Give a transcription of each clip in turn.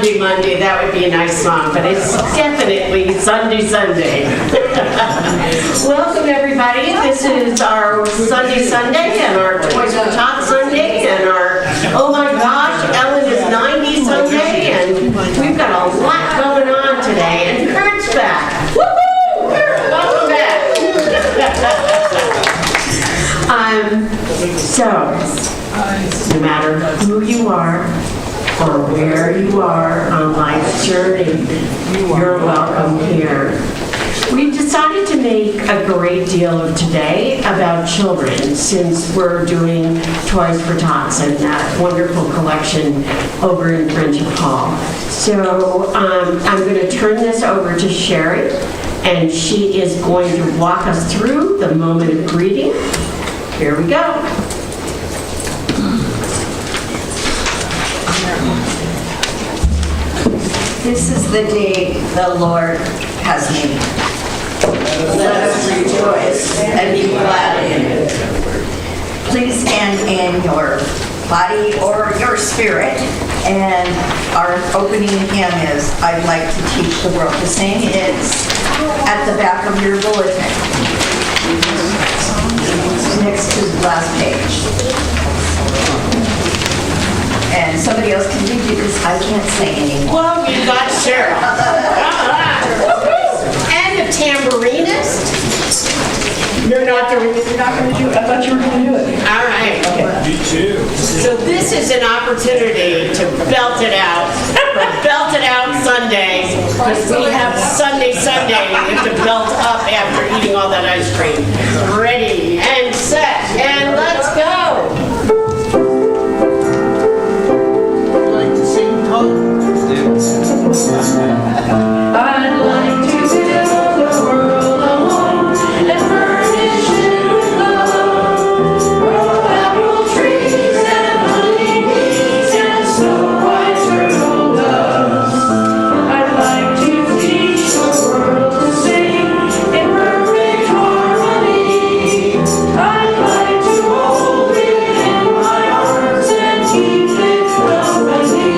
Monday, Monday, that would be a nice song, but it's definitely Sunday, Sunday. Welcome, everybody. This is our Sunday, Sunday, and our Toys for Tots Sunday, and our, oh my gosh, Ellen is 90 Sunday, and we've got a lot going on today, and Kurt's back. Woohoo! Kurt, welcome back. No matter who you are or where you are on life's journey, you're welcome here. We decided to make a great deal of today about children since we're doing Toys for Tots and that wonderful collection over in Friendship Hall. So I'm going to turn this over to Sherry, and she is going to walk us through the moment of greeting. Here we go. This is the day the Lord has made. Let us rejoice and be glad in it. Please stand in your body or your spirit. And our opening hymn is I'd Like to Teach the World to Sing. It's at the back of your bulletin. Next to the last page. And somebody else can read it because I can't say anymore. Well, we got Cheryl. And a tambourinist. You're not going to do it? I thought you were going to do it. All right. Me too. So this is an opportunity to belt it out. Belt it out Sunday. Because we have Sunday, Sunday. We have to belt up after eating all that ice cream. Ready and set and let's go. I'd like to build the world a home and furnish it with love. Grow apple trees and honey bees and snow white turtle doves. I'd like to teach the world to sing in perfect harmony. I'd like to hold it in my arms and keep it company.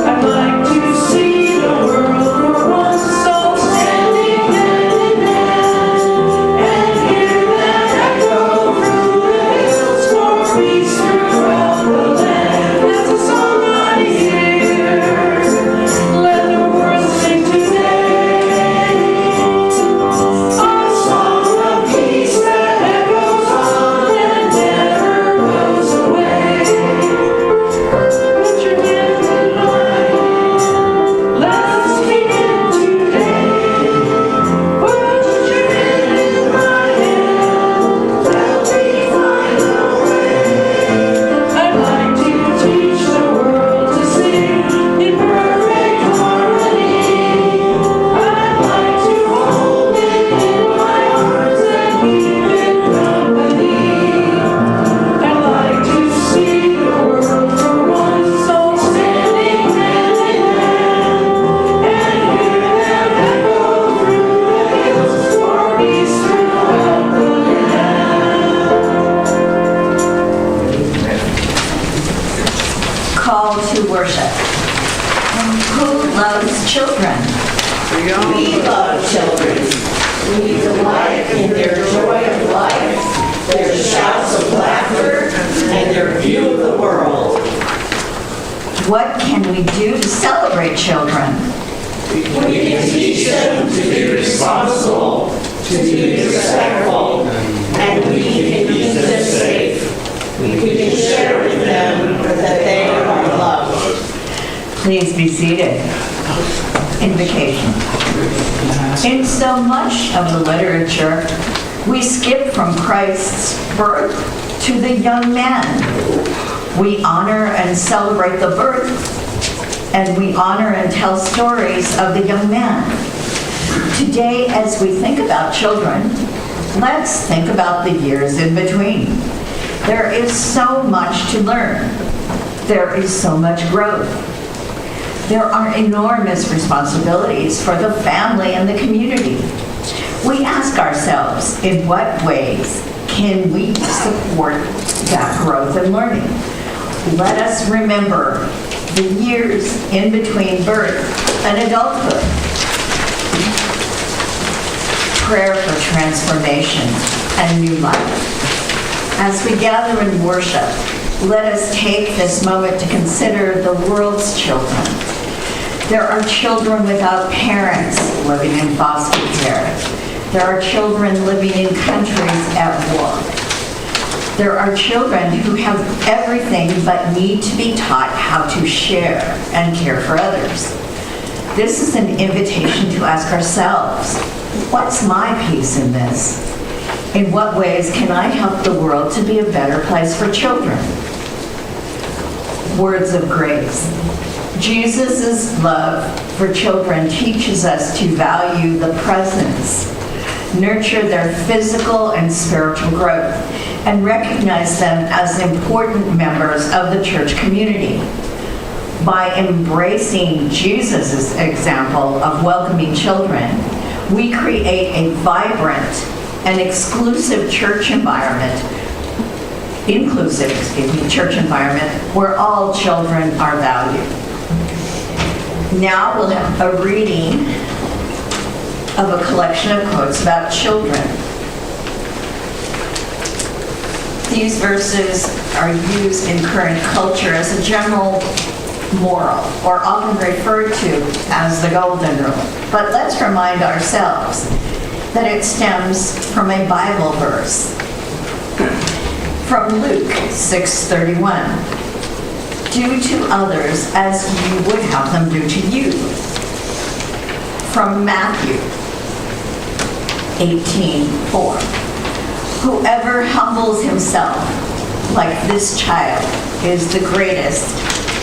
I'd like to see the world for once so standing hand in hand and hear that echo through the hills for peace throughout the land. That's a song I hear. Let the world sing today. A song of peace that echoes on and never goes away. Put your hand in mine. Let's begin today. Put your hand in my hand. Help me find a way. I'd like to teach the world to sing in perfect harmony. I'd like to hold it in my arms and keep it company. I'd like to see the world for once so standing hand in hand and hear that echo through the hills for peace throughout the land. Call to worship. Who loves children? We love children. We delight in their joy of life, their shouts of laughter, and their view of the world. What can we do to celebrate children? We can teach them to be responsible, to be respectful, and we can keep them safe. We can share with them that they are loved. Please be seated. Invocation. In so much of the literature, we skip from Christ's birth to the young man. We honor and celebrate the birth, and we honor and tell stories of the young man. Today, as we think about children, let's think about the years in between. There is so much to learn. There is so much growth. There are enormous responsibilities for the family and the community. We ask ourselves, in what ways can we support that growth and learning? Let us remember the years in between birth and adulthood. Prayer for transformation and new life. As we gather in worship, let us take this moment to consider the world's children. There are children without parents living in foster care. There are children living in countries at war. There are children who have everything but need to be taught how to share and care for others. This is an invitation to ask ourselves, what's my piece in this? In what ways can I help the world to be a better place for children? Words of grace. Jesus' love for children teaches us to value the presence, nurture their physical and spiritual growth, and recognize them as important members of the church community. By embracing Jesus' example of welcoming children, we create a vibrant and inclusive church environment where all children are valued. Now we'll have a reading of a collection of quotes about children. These verses are used in current culture as a general moral, or often referred to as the Golden Rule. But let's remind ourselves that it stems from a Bible verse. From Luke 6:31. Do to others as you would have them do to you. From Matthew 18:4. Whoever humbles himself like this child is the greatest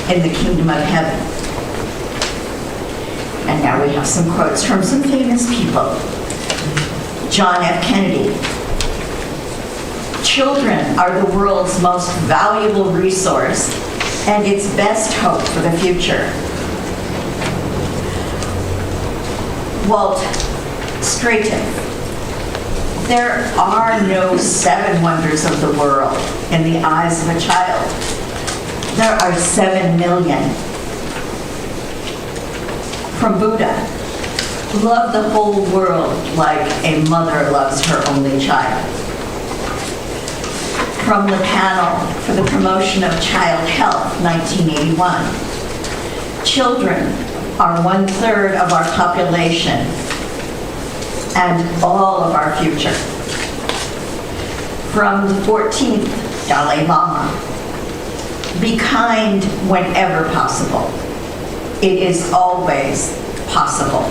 in the kingdom of heaven. And now we have some quotes from some famous people. John F. Kennedy. Children are the world's most valuable resource and its best hope for the future. Walt Straton. There are no 7 wonders of the world in the eyes of a child. There are 7 million. From Buddha. Love the whole world like a mother loves her only child. From the panel for the promotion of child health, 1981. Children are 1/3 of our population and all of our future. From the 14th Dalai Lama. Be kind whenever possible. It is always possible.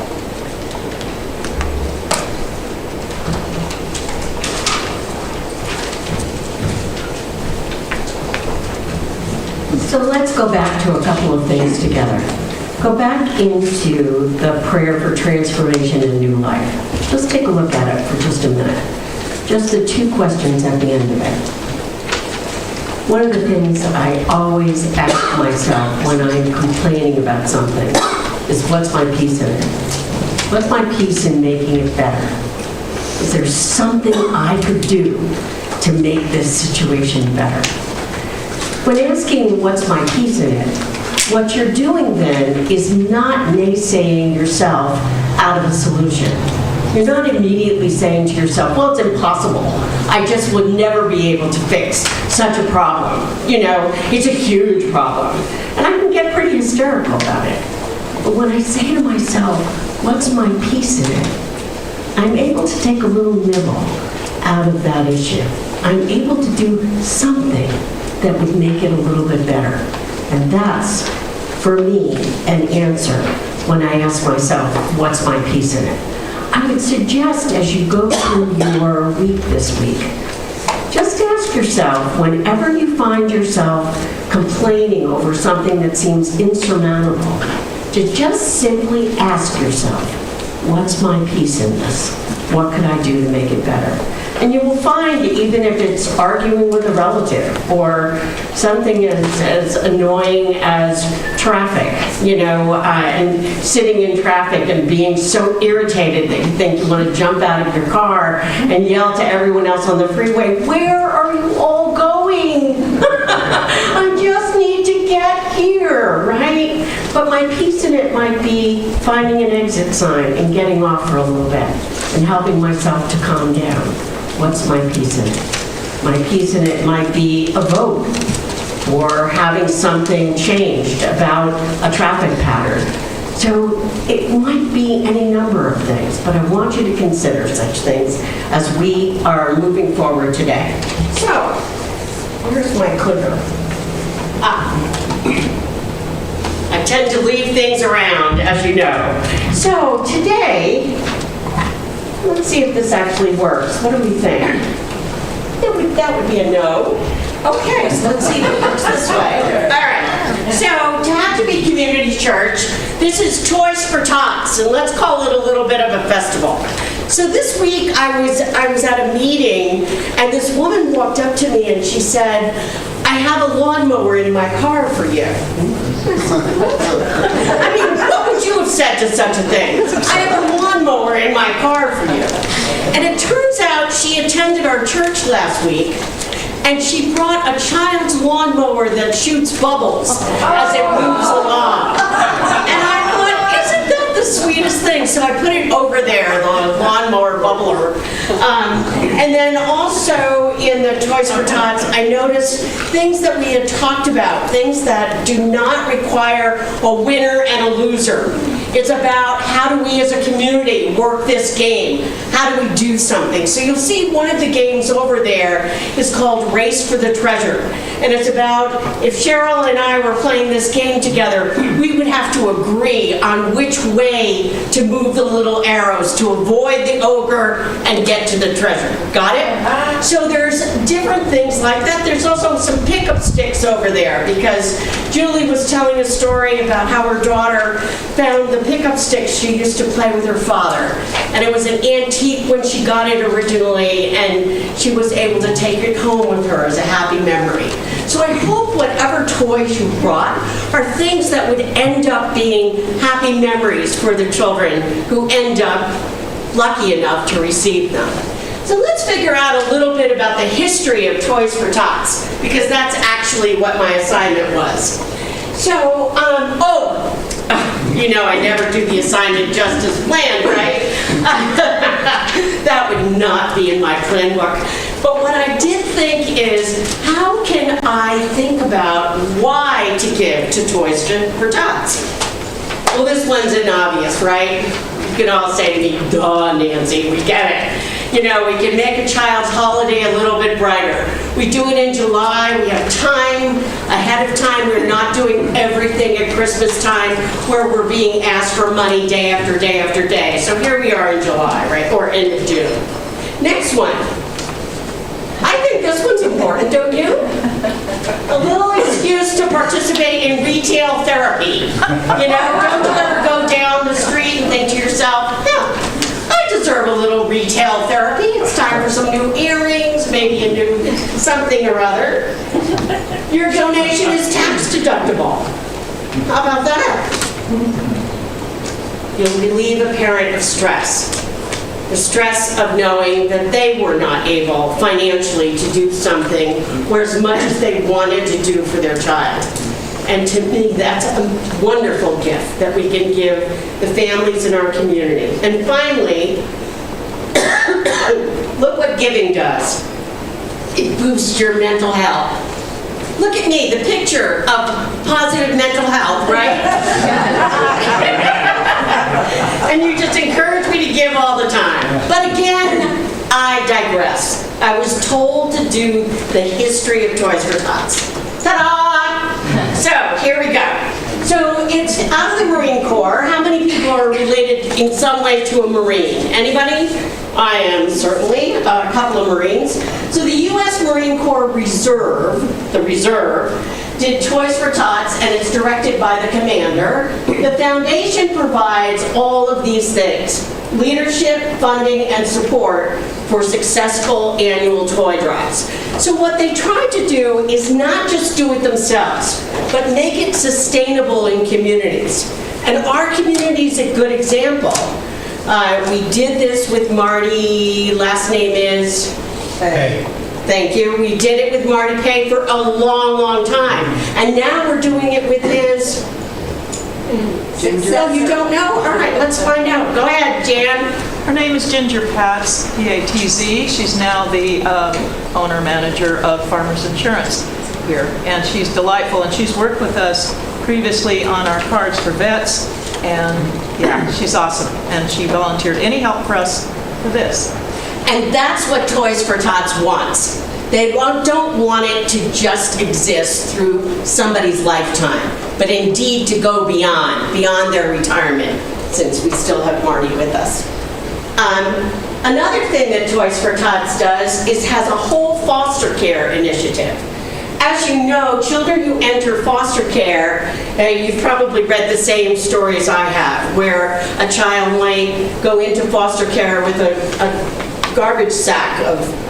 So let's go back to a couple of things together. Go back into the prayer for transformation and new life. Let's take a look at it for just a minute. Just the 2 questions at the end of it. One of the things I always ask myself when I'm complaining about something is, what's my piece in it? What's my piece in making it better? Is there something I could do to make this situation better? When asking what's my piece in it, what you're doing then is not naysaying yourself out of a solution. You're not immediately saying to yourself, well, it's impossible. I just would never be able to fix such a problem. You know, it's a huge problem. And I can get pretty hysterical about it. But when I say to myself, what's my piece in it? I'm able to take a little nibble out of that issue. I'm able to do something that would make it a little bit better. And that's, for me, an answer when I ask myself, what's my piece in it? I would suggest as you go through your week this week, just ask yourself, whenever you find yourself complaining over something that seems insurmountable, to just simply ask yourself, what's my piece in this? What could I do to make it better? And you will find, even if it's arguing with a relative or something as annoying as traffic, you know, and sitting in traffic and being so irritated that you think you want to jump out of your car and yell to everyone else on the freeway, where are you all going? I just need to get here, right? But my peace in it might be finding an exit sign and getting off for a little bit and helping myself to calm down. What's my peace in it? My peace in it might be a vote or having something changed about a traffic pattern. So it might be any number of things, but I want you to consider such things as we are moving forward today. So, where's my clicker? I tend to leave things around, as you know. So today, let's see if this actually works. What do we think? That would be a no. Okay, so let's see if it works this way. All right. So to have to be community church, this is Toys for Tots, and let's call it a little bit of a festival. So this week I was at a meeting, and this woman walked up to me and she said, "I have a lawnmower in my car for you." I mean, what would you have said to such a thing? I have a lawnmower in my car for you. And it turns out she attended our church last week, and she brought a child's lawnmower that shoots bubbles as it moves along. And I thought, isn't that the sweetest thing? So I put it over there, the lawnmower bubbler. And then also in the Toys for Tots, I noticed things that we had talked about, things that do not require a winner and a loser. It's about how do we as a community work this game? How do we do something? So you'll see one of the games over there is called Race for the Treasure. And it's about if Cheryl and I were playing this game together, we would have to agree on which way to move the little arrows to avoid the ogre and get to the treasure. Got it? So there's different things like that. There's also some pickup sticks over there because Julie was telling a story about how her daughter found the pickup sticks she used to play with her father. And it was an antique when she got it originally, and she was able to take it home with her as a happy memory. So I hope whatever toys you brought are things that would end up being happy memories for the children who end up lucky enough to receive them. So let's figure out a little bit about the history of Toys for Tots, because that's actually what my assignment was. So, you know I never do the assignment just as planned, right? That would not be in my plan book. But what I did think is, how can I think about why to give to Toys for Tots? Well, this one's an obvious, right? You can all say to me, duh, Nancy, we get it. You know, we can make a child's holiday a little bit brighter. We do it in July, we have time ahead of time. We're not doing everything at Christmas time where we're being asked for money day after day after day. So here we are in July, right, or end of June. Next one. I think this one's important, don't you? A little excuse to participate in retail therapy. You know, don't you ever go down the street and think to yourself, I deserve a little retail therapy. It's time for some new earrings, maybe a new something or other. Your donation is tax deductible. How about that? You'll relieve a parent of stress. The stress of knowing that they were not able financially to do something or as much as they wanted to do for their child. And to me, that's a wonderful gift that we can give the families in our community. And finally, look what giving does. It boosts your mental health. Look at me, the picture of positive mental health, right? And you just encourage me to give all the time. But again, I digress. I was told to do the history of Toys for Tots. Ta-da! So, here we go. So, it's out of the Marine Corps. How many people are related in some way to a Marine? Anybody? I am certainly, a couple of Marines. So the U.S. Marine Corps Reserve, the Reserve, did Toys for Tots, and it's directed by the commander. The foundation provides all of these things: leadership, funding, and support for successful annual toy drives. So what they try to do is not just do it themselves, but make it sustainable in communities. And our community is a good example. We did this with Marty, last name is? Thank you. We did it with Marty Pay for a long, long time. And now we're doing it with his... So you don't know? All right, let's find out. Go ahead, Jan. Her name is Ginger Patz, P-A-T-Z. She's now the owner-manager of Farmers Insurance here. And she's delightful, and she's worked with us previously on our cards for vets. And yeah, she's awesome. And she volunteered any help for us for this. And that's what Toys for Tots wants. They don't want it to just exist through somebody's lifetime, but indeed to go beyond their retirement, since we still have Marty with us. Another thing that Toys for Tots does is has a whole foster care initiative. As you know, children who enter foster care, you've probably read the same stories I have, where a child might go into foster care with a garbage sack of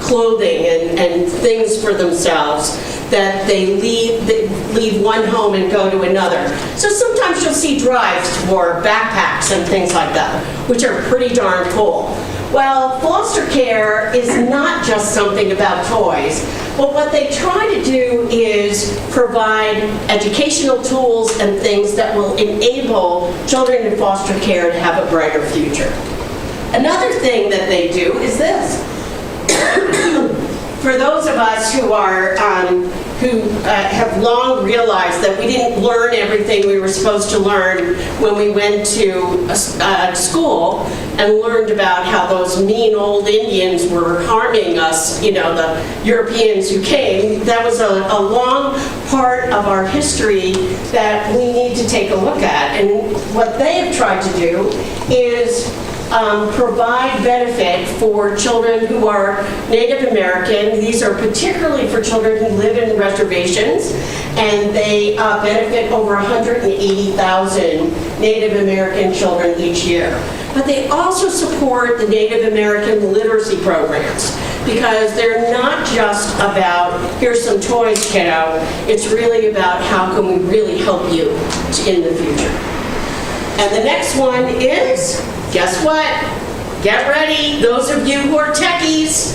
clothing and things for themselves that they leave one home and go to another. So sometimes you'll see drives for backpacks and things like that, which are pretty darn cool. Well, foster care is not just something about toys, but what they try to do is provide educational tools and things that will enable children in foster care to have a brighter future. Another thing that they do is this. For those of us who have long realized that we didn't learn everything we were supposed to learn when we went to school and learned about how those mean old Indians were harming us, you know, the Europeans who came, that was a long part of our history that we need to take a look at. And what they have tried to do is provide benefit for children who are Native American. These are particularly for children who live in reservations, and they benefit over 180,000 Native American children each year. But they also support the Native American literacy programs, because they're not just about, here's some toys, kiddo. It's really about how can we really help you in the future. And the next one is, guess what? Get ready, those of you who are techies.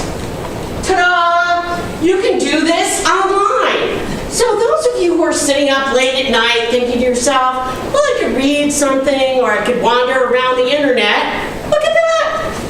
Ta-da! You can do this online. So those of you who are sitting up late at night thinking to yourself, well, I could read something or I could wander around the internet. Look at that.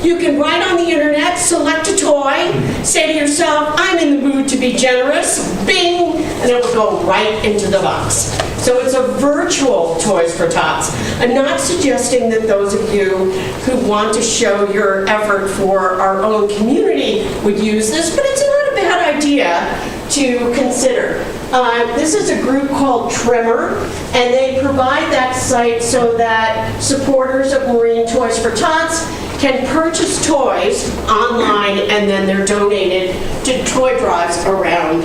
You can write on the internet, select a toy, say to yourself, I'm in the mood to be generous, bing, and it will go right into the box. So it's a virtual Toys for Tots. I'm not suggesting that those of you who want to show your effort for our own community would use this, but it's not a bad idea to consider. This is a group called Trimmer, and they provide that site so that supporters of Marine Toys for Tots can purchase toys online, and then they're donated to toy drives around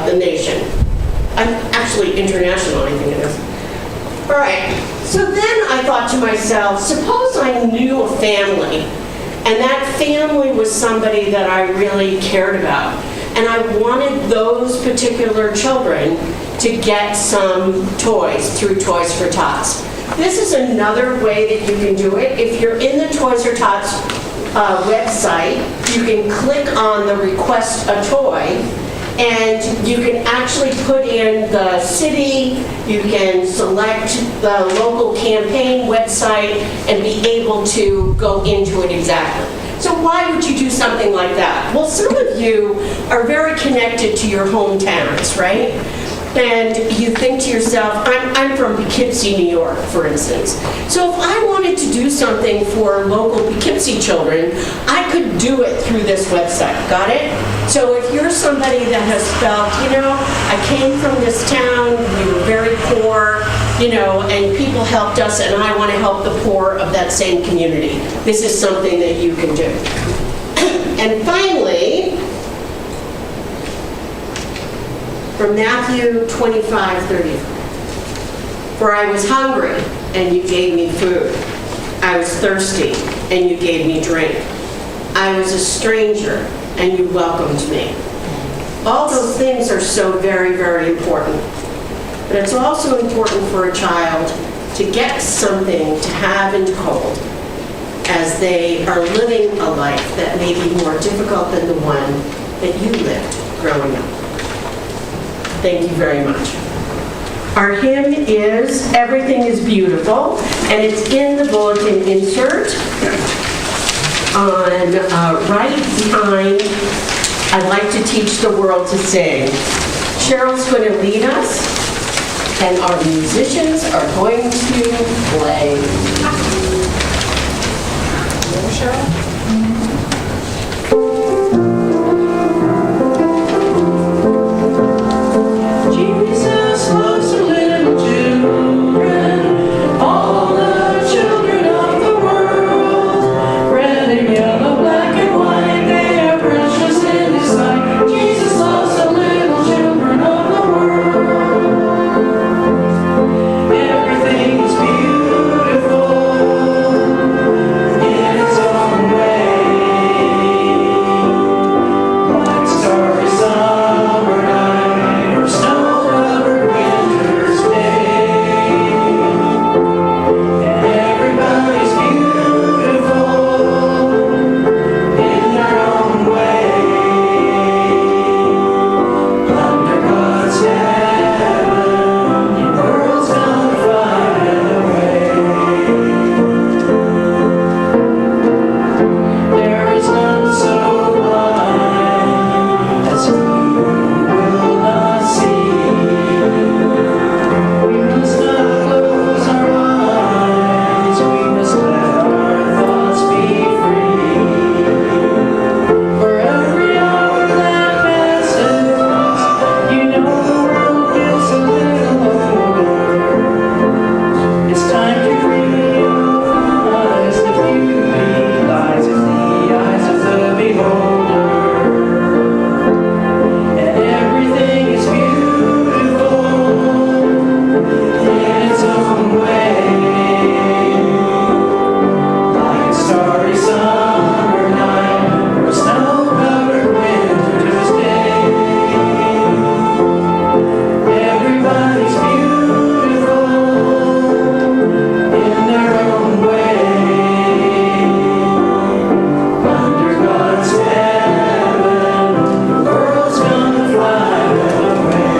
the nation. Actually, international, I think it is. All right, so then I thought to myself, suppose I knew a family, and that family was somebody that I really cared about, and I wanted those particular children to get some toys through Toys for Tots. This is another way that you can do it. If you're in the Toys for Tots website, you can click on the Request a Toy, and you can actually put in the city, you can select the local campaign website, and be able to go into it exactly. So why would you do something like that? Well, some of you are very connected to your hometowns, right? And you think to yourself, I'm from Poughkeepsie, New York, for instance. So if I wanted to do something for local Poughkeepsie children, I could do it through this website. Got it? So if you're somebody that has felt, you know, I came from this town, we were very poor, you know, and people helped us, and I want to help the poor of that same community, this is something that you can do. And finally, from Matthew 25:30. For I was hungry, and you gave me food. I was thirsty, and you gave me drink. I was a stranger, and you welcomed me. All those things are so very, very important. But it's also important for a child to get something to have and to hold as they are living a life that may be more difficult than the one that you lived growing up. Thank you very much. Our hymn is Everything is Beautiful, and it's in the bulletin insert on right behind I'd like to teach the world to sing. Cheryl's going to lead us, and our musicians are going to play. Cheryl? Jesus loves her little children, all the children of the world. Red and yellow, black and white, they are precious in His sight. Jesus loves the little children of the world. Everything is beautiful in its own way. Like starry summer night or snow-covered winter's day. And everybody's beautiful in their own way. Under God's heaven, the world's gonna fly away. There is none so blind as who will not see. We must not close our eyes, we must let our thoughts be free. For every hour that passes, you know the world gets a little older. It's time to realize the beauty lies in the eyes of the beholder. And everything is beautiful in its own way. Like starry summer night or snow-covered winter's day. Everybody's beautiful in their own way. Under God's heaven, the world's gonna fly away.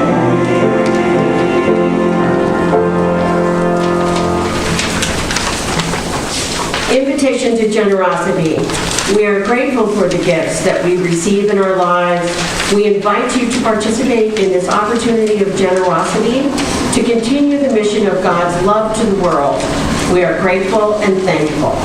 Invitation to generosity. We are grateful for the gifts that we receive in our lives. We invite you to participate in this opportunity of generosity to continue the mission of God's love to the world. We are grateful and thankful.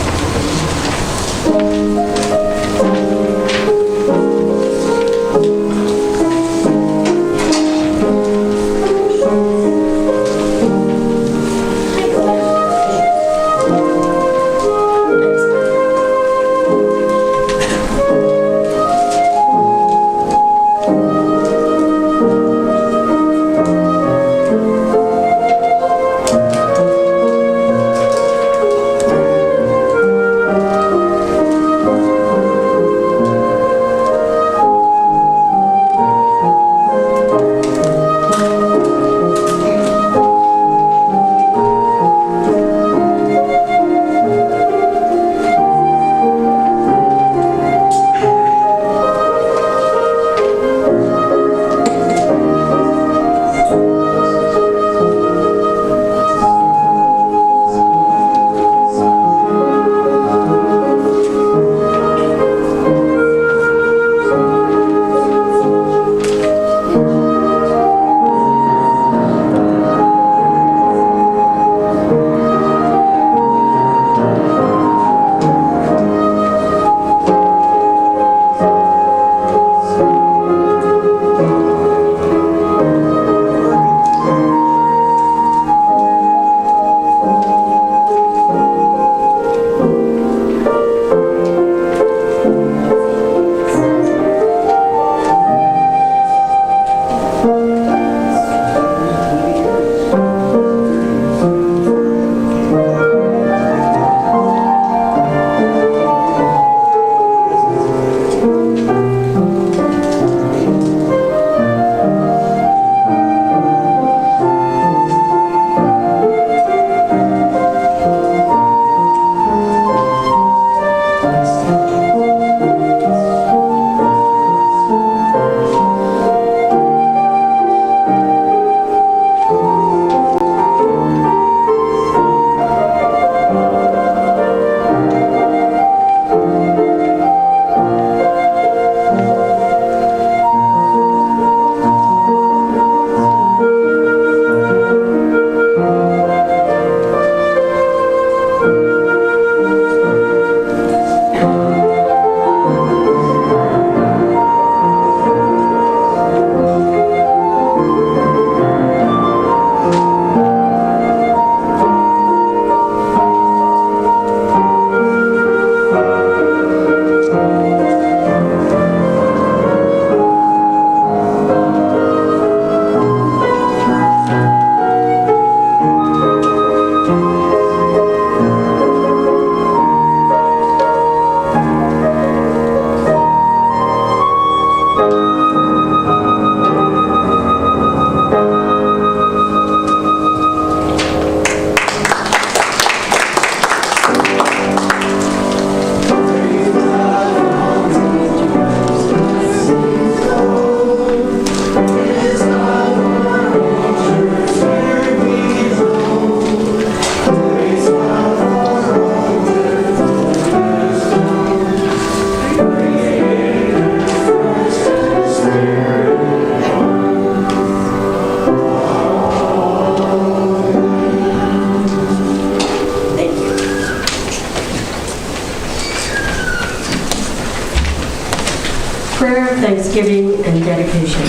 dedication.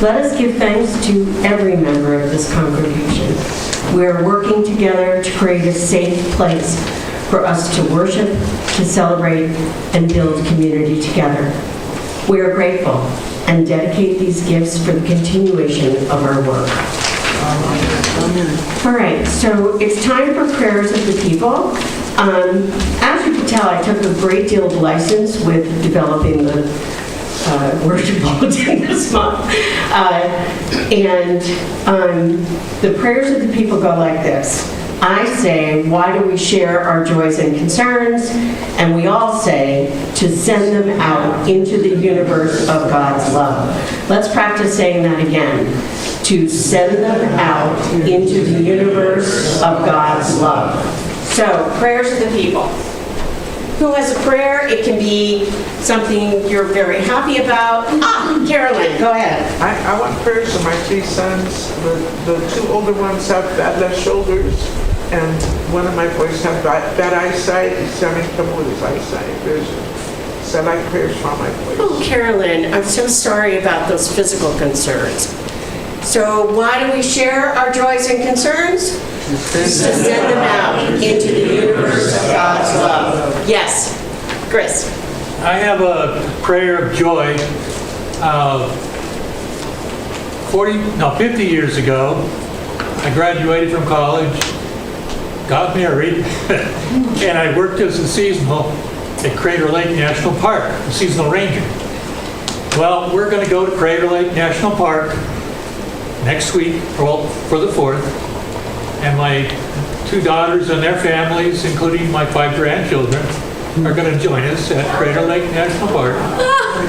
Let us give thanks to every member of this congregation. We are working together to create a safe place for us to worship, to celebrate, and build community together. We are grateful and dedicate these gifts for the continuation of our work. All right, so it's time for prayers of the people. As you can tell, I took a great deal of license with developing the worship bulletin this month. The prayers of the people go like this. I say, why do we share our joys and concerns? And we all say, to send them out into the universe of God's love. Let's practice saying that again. To send them out into the universe of God's love. So, prayers of the people. Who has a prayer? It can be something you're very happy about. Carolyn, go ahead. I want prayers for my 3 sons. The 2 older ones have bad left shoulders, and one of my boys have bad eyesight. He's having trouble with his eyesight. So I like prayers for my boys. Oh, Carolyn, I'm so sorry about those physical concerns. So why do we share our joys and concerns? To send them out into the universe of God's love. Yes, Chris. I have a prayer of joy. 50 years ago, I graduated from college, got married, and I worked as a seasonal at Crater Lake National Park, a seasonal ranger. Well, we're going to go to Crater Lake National Park next week, for the 4th. And my 2 daughters and their families, including my 5 grandchildren, are going to join us at Crater Lake National Park.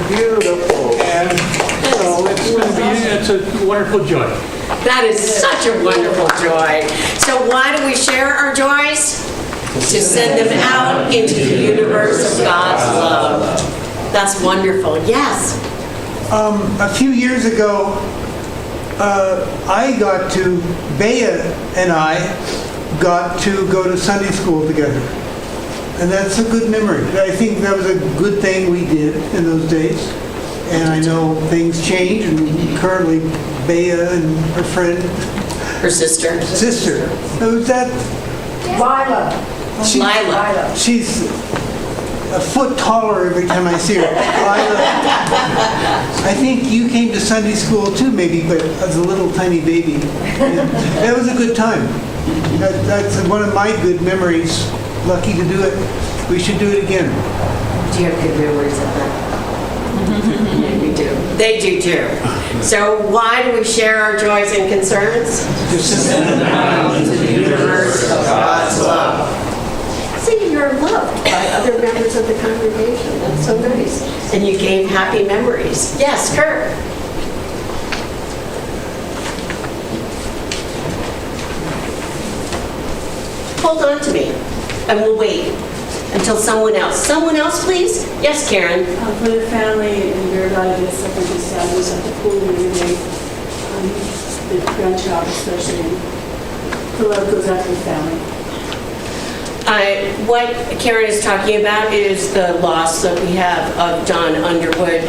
Beautiful. And so it's a wonderful joy. That is such a wonderful joy. So why do we share our joys? To send them out into the universe of God's love. That's wonderful. Yes. A few years ago, Bea and I got to go to Sunday school together. And that's a good memory. I think that was a good thing we did in those days. And I know things change, and currently Bea and her friend, Her sister. who's that? Lila. She's a foot taller every time I see her. I think you came to Sunday school too, maybe, but as a little tiny baby. Yeah. That was a good time. That's one of my good memories. Lucky to do it. We should do it again. Do you have good memories of that? We do. They do too. So why do we share our joys and concerns? To send them out into the universe of God's love. See, you're loved by other members of the congregation. That's so nice. And you gave happy memories. Yes, Kurt. Hold on to me, and we'll wait until someone else. Someone else, please? Yes, Karen. For the family and your relative separately sadness at the pool every day, the grandchild especially, the love goes out to the family. What Karen is talking about is the loss that we have of Don Underwood.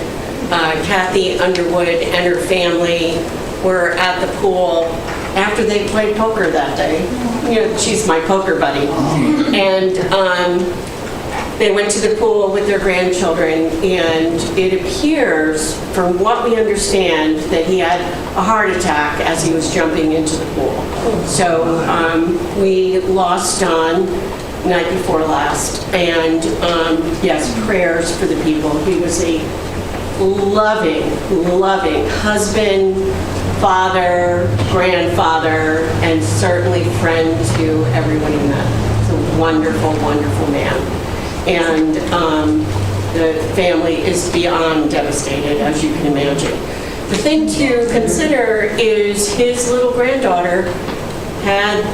Kathy Underwood and her family were at the pool after they played poker that day. You know, she's my poker buddy. And they went to the pool with their grandchildren, and it appears, from what we understand, that he had a heart attack as he was jumping into the pool. So we lost Don night before last, and yes, prayers for the people. He was a loving husband, father, grandfather, and certainly friend to everyone he met. He's a wonderful man. And the family is beyond devastated, as you can imagine. The thing to consider is his little granddaughter had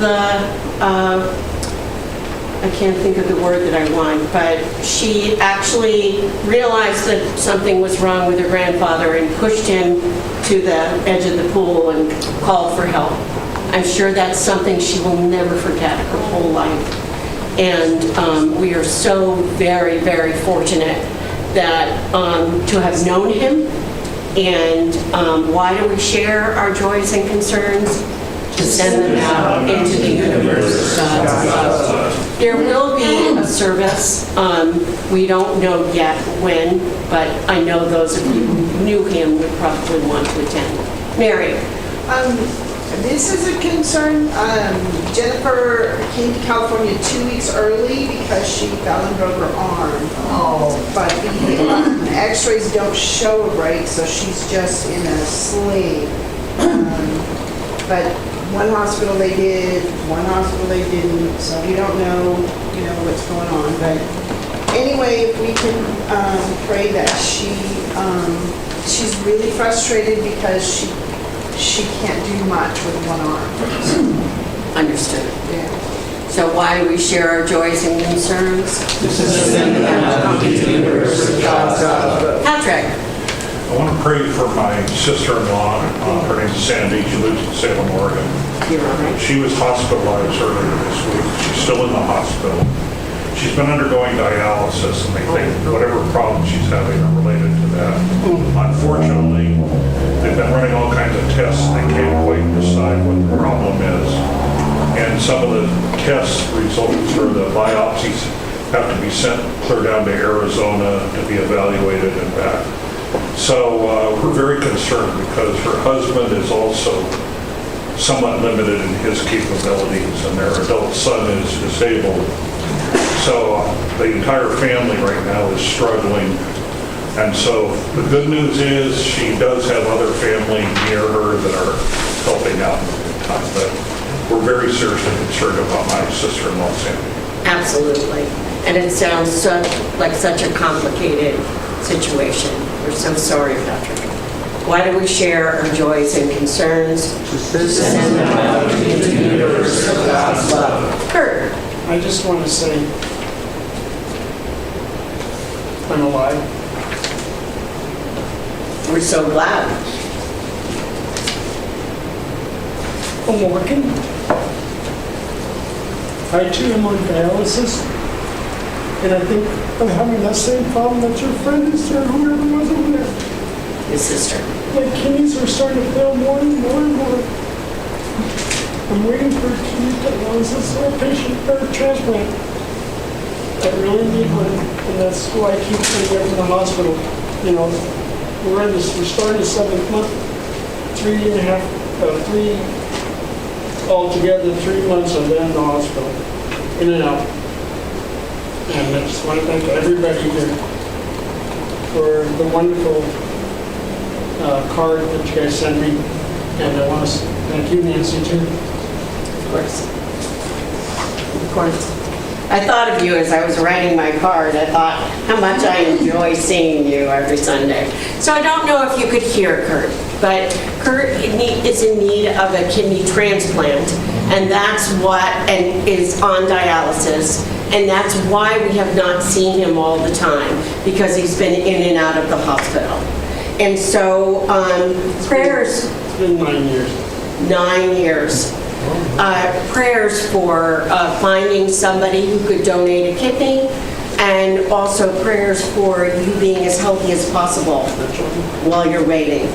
I can't think of the word that I want, but she actually realized that something was wrong with her grandfather and pushed him to the edge of the pool and called for help. I'm sure that's something she will never forget her whole life. And we are so very fortunate that to have known him And why do we share our joys and concerns? To send them out into the universe of God's love. There will be a service. We don't know yet when, but I know those of you who knew him would probably want to attend. Mary? This is a concern. Jennifer came to California 2 weeks early because she fell and broke her arm. But the x-rays don't show a break, so she's just in a sling. But one hospital they did, one hospital they didn't, so we don't know, what's going on. But anyway, if we can pray that she's really frustrated because she can't do much with one arm. Understood. Yeah. So why do we share our joys and concerns? Patrick? I want to pray for my sister-in-law. Her name's Sandy. She lives in Salem, Oregon. You're all right. She was hospitalized earlier this week. She's still in the hospital. She's been undergoing dialysis, and they think whatever problems she's having are related to that. Unfortunately, they've been running all kinds of tests, and they can't quite decide what the problem is. And some of the test results or the biopsies have to be sent clear down to Arizona to be evaluated and back. So we're very concerned because her husband is also somewhat limited in his capabilities, and their adult son is disabled. So the entire family right now is struggling. And so the good news is she does have other family near her that are helping out in the meantime. But we're very seriously concerned about my sister-in-law, Sandy. Absolutely. And it sounds like such a complicated situation. We're so sorry, Patrick. Why do we share our joys and concerns? To send them out into the universe of God's love. Kurt? I just want to say I'm alive. We're so glad. I'm working. I too am on dialysis. And I think I'm having that same problem that your friend is there, whoever was over there. His sister. My kidneys are starting to fail more and more and more. I'm waiting for a kidney dialysis or a patient or a transplant. I really need one, and that's why I keep going up to the hospital. We're starting the 7th month, 3 altogether, 3 months I've been in the hospital, in and out. And I just want to thank everybody here for the wonderful card that you guys sent me. And I want to thank you, Nancy, too. Of course. Of course. I thought of you as I was writing my card. I thought how much I enjoy seeing you every Sunday. So I don't know if you could hear Kurt, but Kurt is in need of a kidney transplant, and and is on dialysis, and that's why we have not seen him all the time, because he's been in and out of the hospital. And so prayers. It's been 9 years. 9 years. Prayers for finding somebody who could donate a kidney, and also prayers for you being as healthy as possible while you're waiting.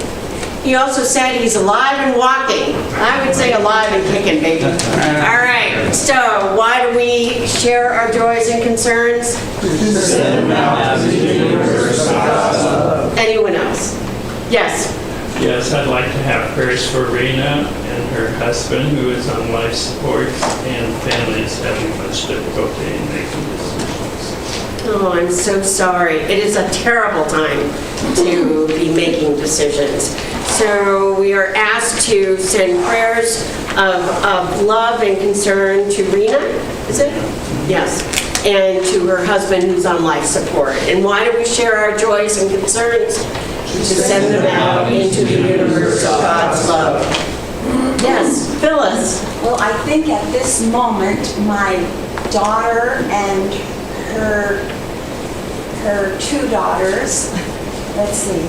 He also said he's alive and walking. I would say alive and kicking, baby. All right, so why do we share our joys and concerns? Anyone else? Yes. Yes, I'd like to have prayers for Rena and her husband, who is on life support, and family is having much difficulty in making decisions. Oh, I'm so sorry. It is a terrible time to be making decisions. So we are asked to send prayers of love and concern to Rena, is it? Yes. And to her husband who's on life support. And why do we share our joys and concerns? To send them out into the universe of God's love. Yes, Phyllis. Well, I think at this moment, my daughter and her 2 daughters, let's see,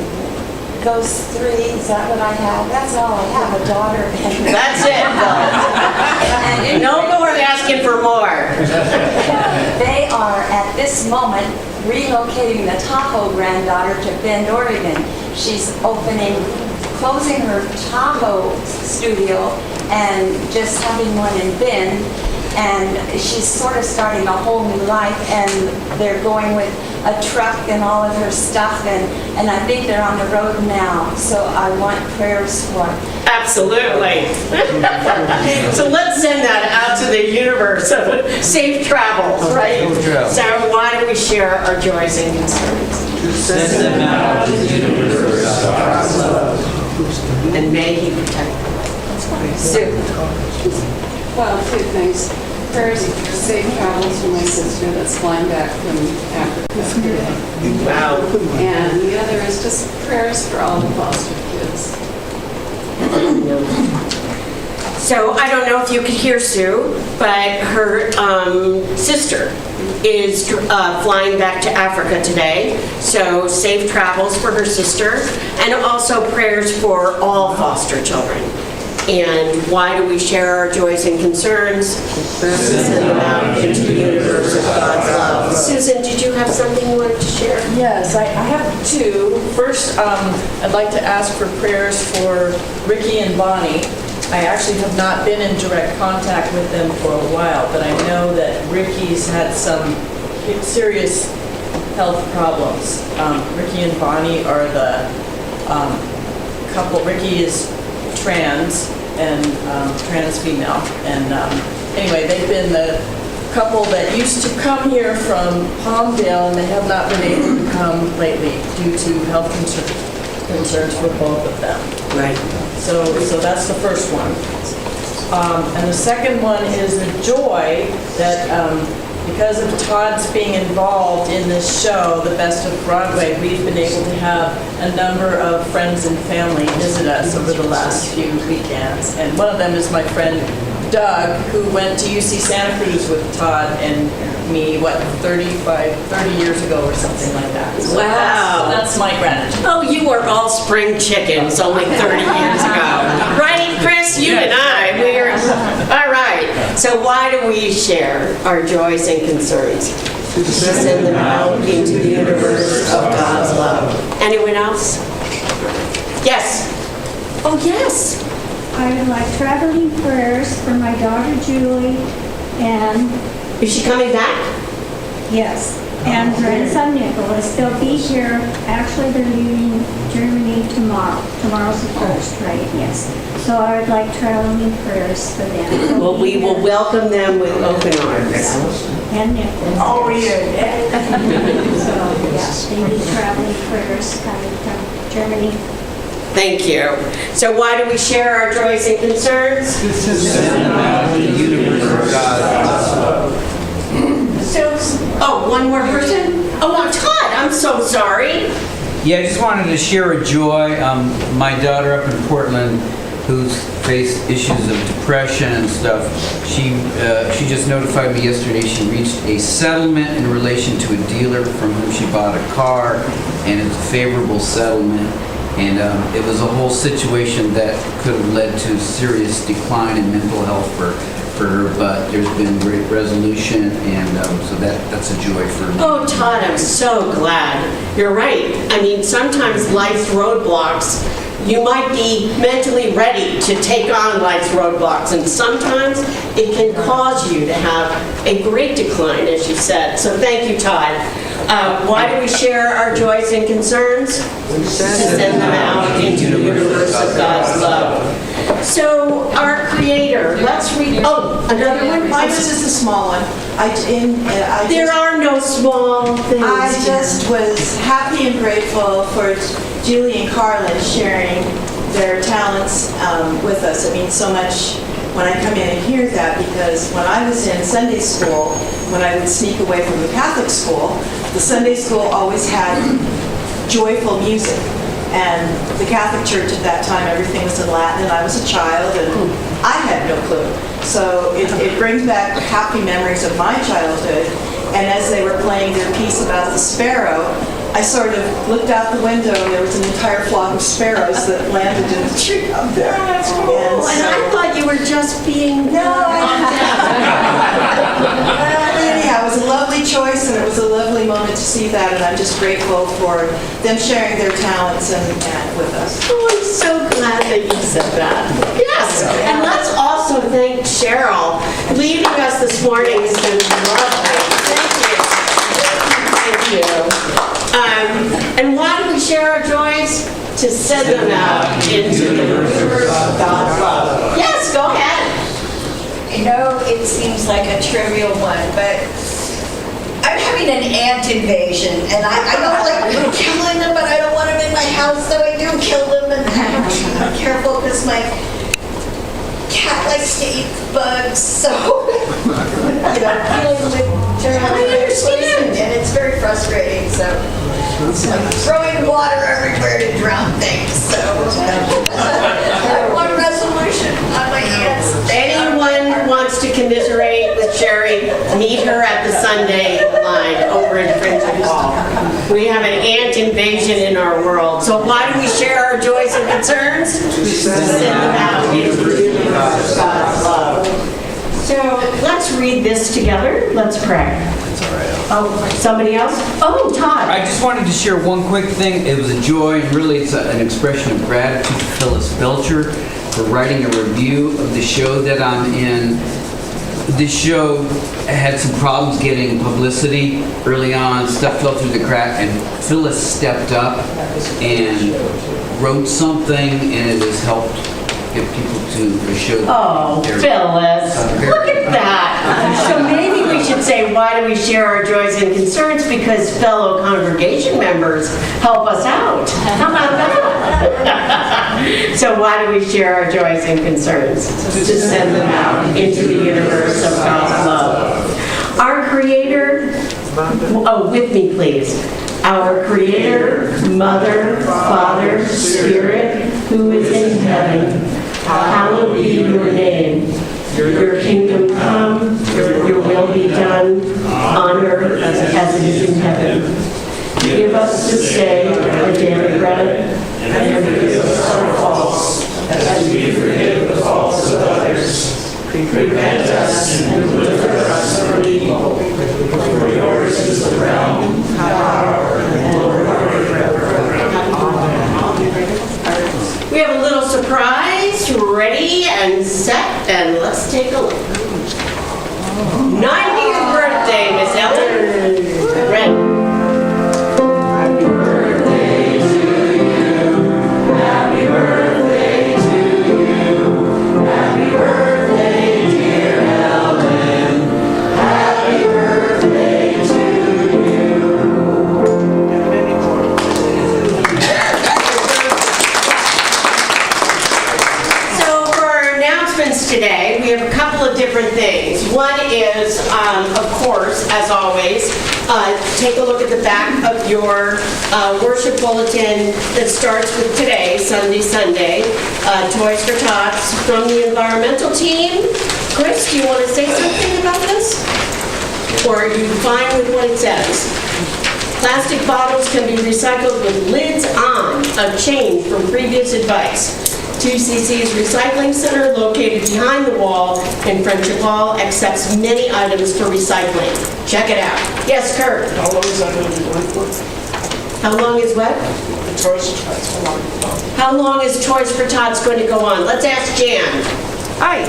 those 3, is that what I have? That's all I have, a daughter and... That's it, Phyllis. No more asking for more. They are, at this moment, relocating the Tahoe granddaughter to Bend, Oregon. She's closing her taco studio and just having one in Bend. And she's sort of starting a whole new life, and they're going with a truck and all of her stuff, and I think they're on the road now. So I want prayers for her. Absolutely. So let's send that out to the universe of safe travels, right? So why don't we share our joys and concerns? Send them out to the universe of God's love. And may He protect them. Sue. Well, two things. Prayers for safe travels for my sister that's flying back from Africa today. Wow. And the other is just prayers for all the foster kids. So I don't know if you could hear Sue, but her sister is flying back to Africa today. So safe travels for her sister, and also prayers for all foster children. And why do we share our joys and concerns? Send them out into the universe of God's love. Susan, did you have something you wanted to share? Yes, I have two. First, I'd like to ask for prayers for Ricky and Bonnie. I actually have not been in direct contact with them for a while, but I know that Ricky's had some serious health problems. Ricky and Bonnie are the couple. Ricky is trans and trans female, and anyway, they've been the couple that used to come here from Palmdale, and they have not been able to come lately due to health concerns for both of them. Right. So that's the first one. And the second one is a joy that because of Todd's being involved in this show, The Best of Broadway, we've been able to have a number of friends and family visit us over the last few weekends. And one of them is my friend Doug, who went to UC Santa Cruz with Todd and me, 30 years ago or something like that. So Wow. That's my gratitude. Oh, you were all spring chickens only 30 years ago. Right, Chris? You and I, we're... All right. So why do we share our joys and concerns? To send them out into the universe of God's love. Anyone else? Yes. Oh, yes. I would like traveling prayers for my daughter Julie and... Is she coming back? Yes. And grandson Nicholas. They'll be here. Actually, they're leaving Germany tomorrow. Tomorrow's the 1st, right? Yes. So I would like traveling prayers for them. Well, we will welcome them with open arms. And Nicholas. Oh, yeah. So, yeah, they need traveling prayers coming from Germany. Thank you. So why do we share our joys and concerns? Send them out to the universe of God's love. Oh, one more person? Oh, Todd, I'm so sorry. Yeah, I just wanted to share a joy. My daughter up in Portland, who's faced issues of depression and stuff, she just notified me yesterday she reached a settlement in relation to a dealer from whom she bought a car, and it's a favorable settlement. And it was a whole situation that could have led to serious decline in mental health for her, but there's been great resolution, and so that's a joy for me. Oh, Todd, I'm so glad. You're right. I mean, sometimes life's roadblocks, you might be mentally ready to take on life's roadblocks, and sometimes it can cause you to have a great decline, as you said. So thank you, Todd. Why do we share our joys and concerns? To send them out into the universe of God's love. So our Creator, let's read. Oh, another one. Mine is just a small one. There are no small things. I just was happy and grateful for Julie and Carlin sharing their talents with us. It means so much when I come in and hear that, because when I was in Sunday school, when I would sneak away from the Catholic school, the Sunday school always had joyful music. And the Catholic Church at that time, everything was in Latin, and I was a child, and I had no clue. So it brings back happy memories of my childhood. And as they were playing their piece about the sparrow, I sort of looked out the window, and there was an entire flock of sparrows that landed in the tree up there. Oh, that's cool. And I thought you were just being... No, anyhow, it was a lovely lovely choice, and it was a lovely moment to see that, and I'm just grateful for them sharing their talents and with us. Oh, I'm so glad that you said that. Yes, and let's also thank Cheryl. Leading us this morning has been lovely. Thank you. Thank you. And why do we share our joys? To send them out into the universe of God's love. Yes, go ahead. You know, it seems like a trivial one, but I'm having an ant invasion, and I don't like killing them, but I don't want them in my house, so I do kill them, and I have to be careful because my cat likes to eat bugs, so dealing with poison, and it's very frustrating, so it's like throwing water everywhere to drown things, so I want a resolution on my ants. Anyone who wants to commiserate with Sherry, meet her at the Sunday line over in Friendship Hall. We have an ant invasion in our world. So why do we share our joys and concerns? To send them out into the universe of God's love. So let's read this together. Let's pray. Oh, somebody else? Oh, Todd. I just wanted to share one quick thing. It was a joy, and really it's an expression of gratitude to Phyllis Belcher for writing a review of the show that I'm in. This show had some problems getting publicity early on. Stuff fell through the crack, and Phyllis stepped up and wrote something, and it has helped get people to the show. Oh, Phyllis, look at that. So maybe we should say, why do we share our joys and concerns? Because fellow congregation members help us out. How about that? So why do we share our joys and concerns? To send them out into the universe of God's love. Our Creator, oh, with me please. Our Creator, Mother, Father, Spirit, who is in heaven, hallowed be your name. Your kingdom come, your will be done on earth as it is in heaven. Give us this day our daily bread, and forgive us our faults, as we forgive the faults of others. Prevent us and deliver us from evil. For yours is the realm, power, and glory forever. We have a little surprise, ready and set, and let's take a look. 90th birthday, Miss Ellen. Ready. Happy birthday to you. Happy birthday to you. Happy birthday, dear Ellen. Happy birthday to you. And many more. So for our announcements today, we have a couple of different things. One is, of course, as always, take a look at the back of your worship bulletin that starts with today, Sunday, Toys for Tots from the environmental team. Chris, do you want to say something about this? Or are you fine with what it says? Plastic bottles can be recycled with lids on, a change from previous advice. 2CC's Recycling Center, located behind the wall in Friendship Hall, accepts many items for recycling. Check it out. Yes, Kurt? How long is that going to be going for? How long is what? The Toys for Tots, how long? How long is Toys for Tots going to go on? Let's ask Jan. Hi,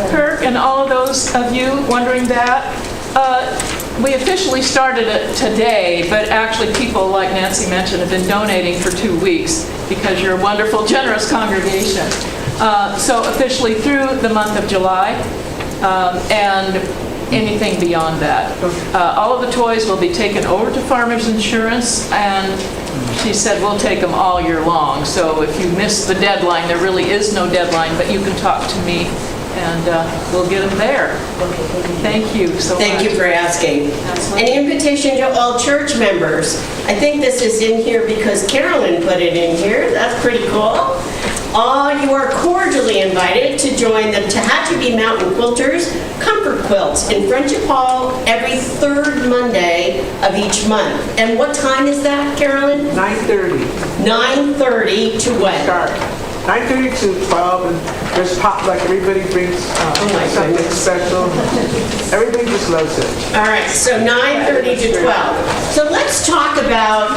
Kirk, and all of those of you wondering that. We officially started it today, but actually people, like Nancy mentioned, have been donating for 2 weeks because you're a wonderful, generous congregation. So officially through the month of July, and anything beyond that. All of the toys will be taken over to Farmers Insurance, and she said we'll take them all year long. So if you miss the deadline, there really is no deadline, but you can talk to me and we'll get them there. Thank you so much. Thank you for asking. An invitation to all church members. I think this is in here because Carolyn put it in here. That's pretty cool. All you are cordially invited to join the Tehachapi Mountain Quilters Comfort Quilts in Friendship Hall every third Monday of each month. And what time is that, Carolyn? 9:30. 9:30 to what? Dark. 9:30 to 12, and there's potluck. Everybody brings my something goodness. special. Everybody just loves it. All right, so 9:30 to 12. So let's talk about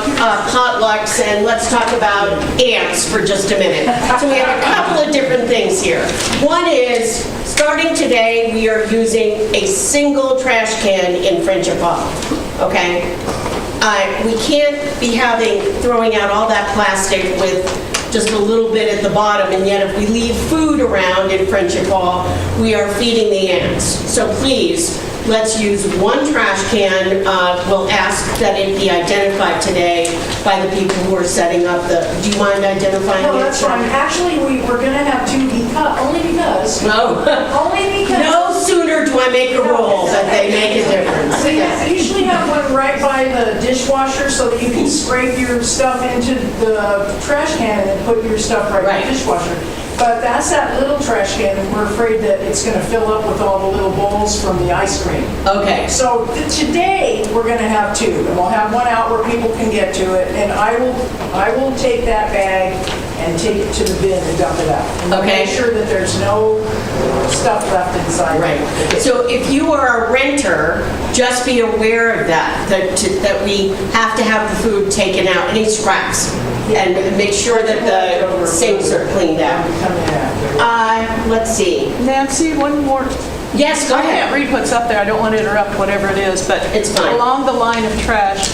potlucks and let's talk about ants for just a minute. So we have a couple of different things here. One is, starting today, we are using a single trash can in Friendship Hall, okay? We can't be throwing out all that plastic with just a little bit at the bottom, and yet if we leave food around in Friendship Hall, we are feeding the ants. So please, let's use one trash can. We'll ask that it be identified today by the people who are setting up do you mind identifying it? No, that's fine. Actually, we're going to have two only because. No. Only because. No sooner do I make a rule that they make a difference. We usually have one right by the dishwasher so that you can scrape your stuff into the trash can and then put your stuff right in the dishwasher. But that's that little trash can, and we're afraid that it's going to fill up with all the little bowls from the ice cream. Okay. So today, we're going to have two, and we'll have one out where people can get to it, and I will take that bag and take it to the bin and dump it out. And we'll Okay. make sure that there's no stuff left inside. Right. So if you are a renter, just be aware of that we have to have the food taken out, any scraps, and make sure that the sinks are cleaned out. Let's see. Nancy, one more. Yes, go I ahead. can't read what's up there. I don't want to interrupt whatever it is, but It's fine. along the line of trash,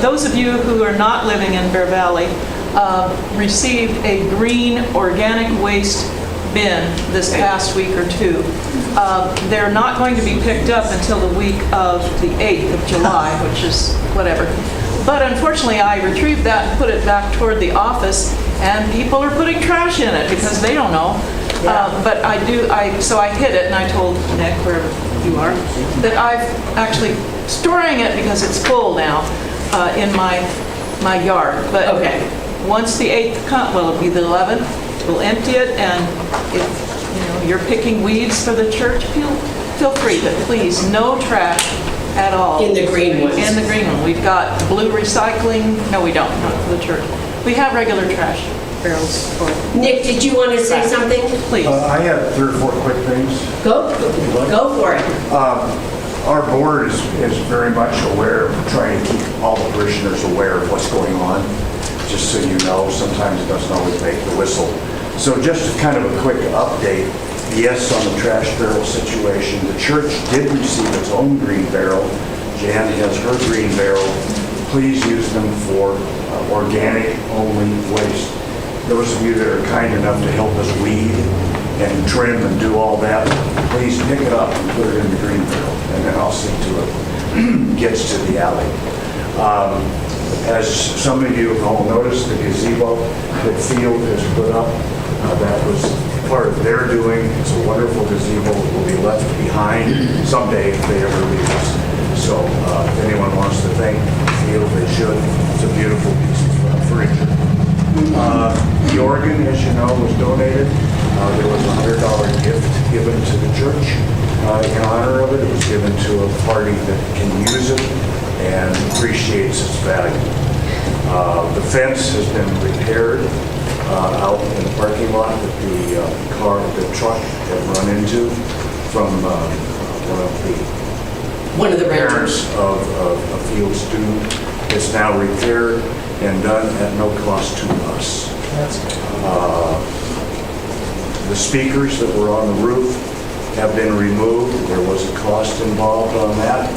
those of you who are not living in Bear Valley received a green organic waste bin this past week or two. They're not going to be picked up until the week of the 8th of July, which is whatever. But unfortunately, I retrieved that and put it back toward the office, and people are putting trash in it because they don't know. But so I hid it, and I told Nick, wherever you are, that I'm actually storing it because it's full now in my yard. But Okay. once the 8th comes, well, it'll be the 11th, we'll empty it, and if you're picking weeds for the church, feel free, but please, no trash at all. In the green ones. In the green one. We've got blue recycling. No, we don't, not for the church. We have regular trash barrels for. Nick, did you want to say something? Please. I have 3 or 4 quick things. Go for it. Our board is very much aware of trying to keep all the parishioners aware of what's going on. Just so you know, sometimes it doesn't always make the whistle. So just kind of a quick update. Yes, on the trash barrel situation, the church did receive its own green barrel. Jan has her green barrel. Please use them for organic only waste. Those of you that are kind enough to help us weed and trim and do all that, please pick it up and put it in the green barrel, and then I'll see to it gets to the alley. As some of you have all noticed, the gazebo that Field has put up, that was part of their doing. It's a wonderful gazebo. It will be left behind someday if they ever leave us. So if anyone wants to thank Field, they should. It's a beautiful piece of furniture. The organ, as you know, was donated. There was a $100 gift given to the church in honor of it. It was given to a party that can use it and appreciates its value. The fence has been repaired out in the parking lot that the truck had run into from one of the parents of a Field student. It's now repaired and done at no cost to us. The speakers that were on the roof have been removed. There was a cost involved on that.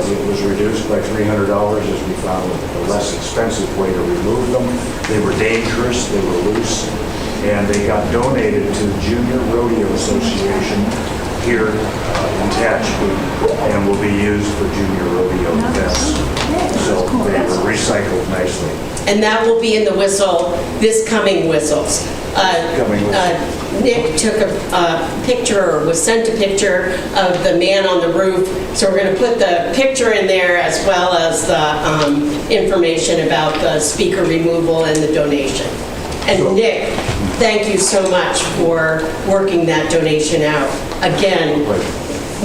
It was reduced by $300 as we found a less expensive way to remove them. They were dangerous, they were loose, and they got donated to the Junior Rodeo Association here in Tehachapi and will be used for Junior Rodeo events. So they were recycled nicely. And that will be in the whistle, this coming whistles. Nick took a picture, or was sent a picture of the man on the roof, so we're going to put the picture in there as well as the information about the speaker removal and the donation. And Nick, thank you so much for working that donation out. Again,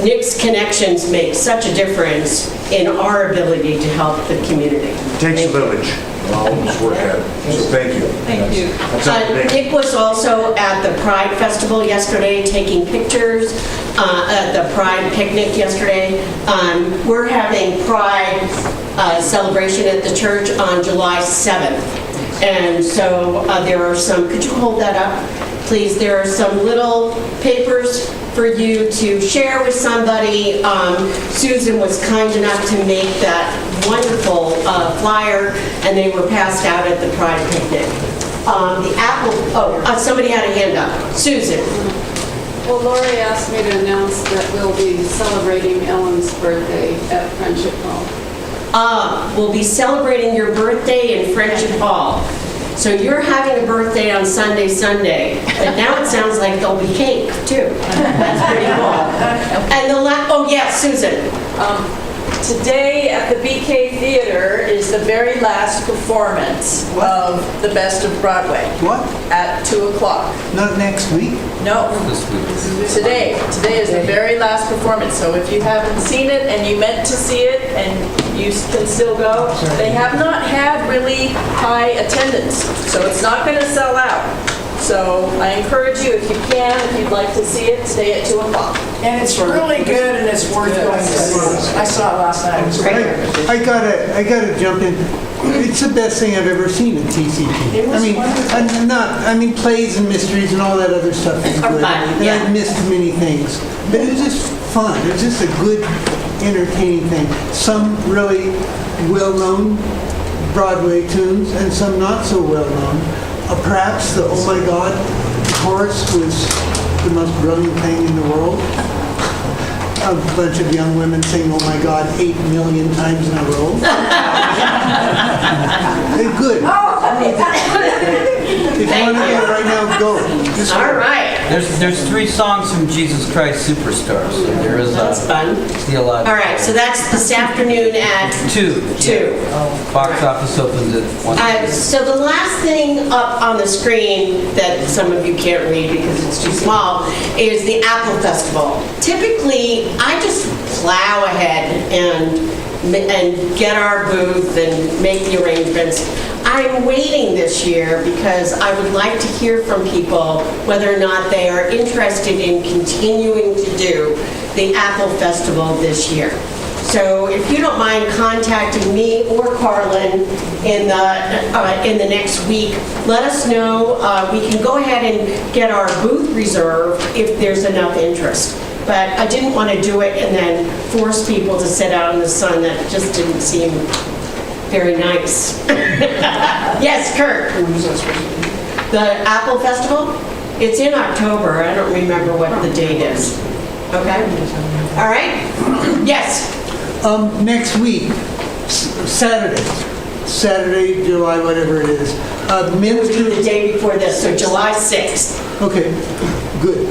Nick's connections make such a difference in our ability to help the community. Takes a village. and I'll just work at it. So thank you. Thank you. That's up to Nick. Nick was also at the Pride Festival yesterday, taking pictures at the Pride picnic yesterday. We're having Pride celebration at the church on July 7th. And so there are some, could you hold that up, please? There are some little papers for you to share with somebody. Susan was kind enough to make that wonderful flyer, and they were passed out at the Pride picnic. The apple, somebody had a hand up. Susan. Well, Lori asked me to announce that we'll be celebrating Ellen's birthday at Friendship Hall. We'll be celebrating your birthday in Friendship Hall. So you're having a birthday on Sunday, but now it sounds like there'll be cake too. That's pretty cool. And Susan. Today at the BK Theater is the very last performance of The Best of Broadway. What? At 2 o'clock. Not next week? No. Today. Today is the very last performance. So if you haven't seen it and you meant to see it and you can still go, they have not had really high attendance. So it's not going to sell out. So I encourage you, if you can, if you'd like to see it, stay at 2 o'clock. And it's really good and it's worth going to see. I saw it last night. It was great. I gotta jump in. It's the best thing I've ever seen at TCP. I mean, plays and mysteries and all that other stuff is good. And I've missed many things. But it was just fun. It was just a good, entertaining thing. Some really well-known Broadway tunes and some not so well-known. Perhaps the Oh My God chorus was the most brilliant thing in the world. A bunch of young women sing Oh My God 8 million times in a row. They're good. If you want to go right now, go. All right. There's 3 songs from Jesus Christ Superstar, so there is That's fun. theological. All right, so that's this afternoon at 2. 2. Box office opens at 1. So the last thing up on the screen that some of you can't read because it's too small is the Apple Festival. Typically, I just plow ahead and get our booth and make the arrangements. I'm waiting this year because I would like to hear from people whether or not they are interested in continuing to do the Apple Festival this year. So if you don't mind contacting me or Carlin in the next week, let us know. We can go ahead and get our booth reserved if there's enough interest. But I didn't want to do it and then force people to sit out in the sun. That just didn't seem very nice. Yes, Kurt. When is that supposed to be? The Apple Festival? It's in October. I don't remember what the date is. Okay? All right? Yes? Next week, Saturday, July, whatever it is. We'll do the day before this, so July 6th. Okay, good.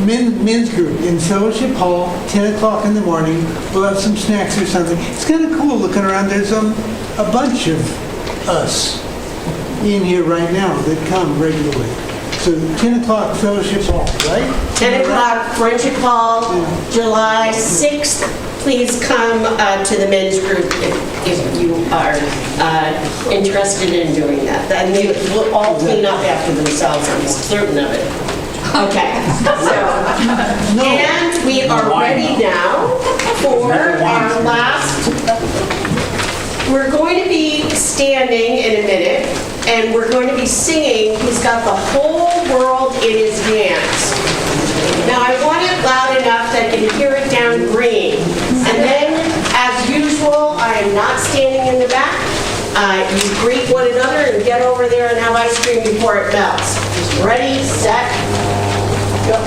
Men's group in Fellowship Hall, 10 o'clock in the morning. We'll have some snacks or something. It's kind of cool looking around. There's a bunch of us in here right now that come regularly. So 10 o'clock Fellowship Hall, right? 10 o'clock Friendship Hall, July 6th. Please come to the men's group if you are interested in doing that. And they will all clean up after themselves, I'm certain of it. Okay, and we are ready now for our last. We're going to be standing in a minute, and we're going to be singing He's Got the Whole World in His Hands. Now, I want it loud enough that you can hear it down green. And then, as usual, I am not standing in the back. You greet one another and get over there and have ice cream before it melts. Ready, set, go.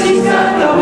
He's got the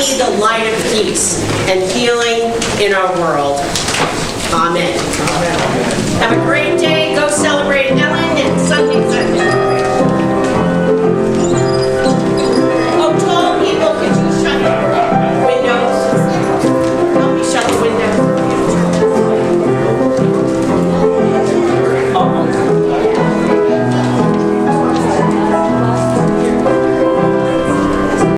be the light of peace and healing in our world. Amen. Have a great day. Go celebrate Ellen and Sunday.